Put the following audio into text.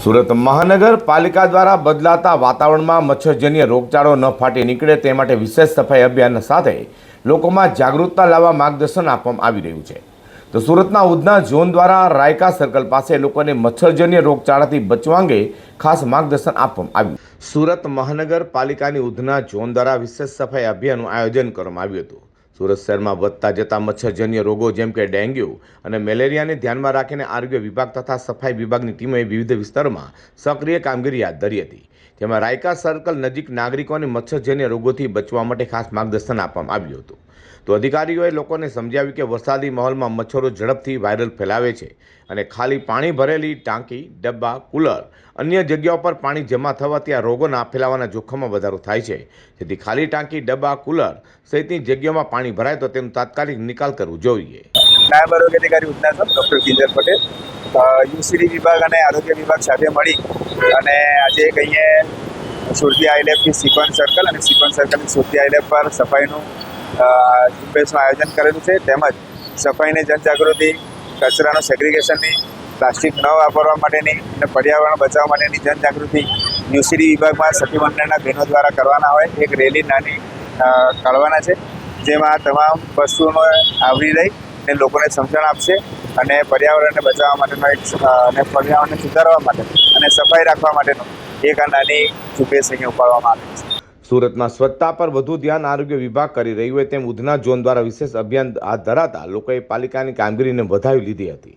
સુરત મહાનગરપાલિકા દ્વારા બદલાતા વાતાવરણમાં મચ્છરજન્ય રોગચાળો ન ફાટી નીકળે તે માટે વિશેષ સફાઈ અભિયાન સાથે લોકોમાં જાગૃતતા લાવવા માર્ગદર્શન આપવામાં આવી રહ્યું છે। તો સુરતના ઉધના ઝોન દ્વારા રાયકા સર્કલ પાસે લોકોને મચ્છરજન્ય રોગચાળાથી બચવા અંગે ખાસ માર્ગદર્શન આપવામાં આવ્યું। સુરત મહાનગરપાલિકાની ઉધના ઝોન દ્વારા વિશેષ સફાઈ અભિયાનનું આયોજન કરવામાં આવ્યું હતું। સુરત શહેરમાં વધતા જતા મચ્છરજન્ય રોગો જેમ કે ડેન્ગ્યુ અને મેલેરિયાને ધ્યાનમાં રાખીને આરોગ્ય વિભાગ તથા સફાઈ વિભાગની ટીમોએ વિવિધ વિસ્તારોમાં સક્રિય કામગીરી હાથ ધરી હતી, જેમાં રાયકા સર્કલ નજીક નાગરિકોને મચ્છરજન્ય રોગોથી બચવા માટે ખાસ માર્ગદર્શન આપવામાં આવ્યું હતું। તો અધિકારીઓએ લોકોને સમજાવ્યું કે વરસાદી માહોલમાં મચ્છરો ઝડપથી વાયરલ ફેલાવે છે અને ખાલી પાણી ભરેલી ટાંકી, ડબ્બા, કુલર, અન્ય જગ્યાઓ પર પાણી જમા થવાથી આ રોગોના ફેલાવાના જોખમમાં વધારો થાય છે। જેથી ખાલી ટાંકી, ડબ્બા, કુલર સહિતની જગ્યાઓમાં પાણી ભરાય તો તેનો તાત્કાલિક નિકાલ કરવો જોઈએ। નાયબ આરોગ્ય અધિકારી ઉધના ડૉક્ટર કિંજલ પટેલ યુસીડી વિભાગ અને આરોગ્ય વિભાગ સાથે મળી અને આજે એક અહીંયા સુરતી આઈલેબથી સિક્વન્સ સર્કલ અને સિક્વન્સ સર્કલની સુરતી આઈલેબ પર સફાઈનું ઝુંબેશનું આયોજન કરેલું છે। તેમજ સફાઈની જનજાગૃતિ, કચરાનું સેગ્રિગેશનની, પ્લાસ્ટિક ન વાપરવા માટેની અને પર્યાવરણ બચાવવા માટેની જનજાગૃતિ યુસીડી વિભાગમાં સખી મંડળના બહેનો દ્વારા કરવાના હોય એક રેલી નાની કાઢવાના છે, જેમાં તમામ વસ્તુઓનો આવરી લઈ અને લોકોને સમજણ આપશે અને પર્યાવરણને બચાવવા માટેનો અને પર્યાવરણને સુધારવા માટે અને સફાઈ રાખવા માટેનો એક આ નાની ઝુંબેશ અહીંયા ઉપાડવામાં આવી છે। સુરતમાં સ્વચ્છતા પર વધુ ધ્યાન આરોગ્ય વિભાગ કરી રહ્યું હોય તેમ ઉધના ઝોન દ્વારા વિશેષ અભિયાન હાથ ધરાતા લોકોએ પાલિકાની કામગીરીને વધાવી લીધી હતી।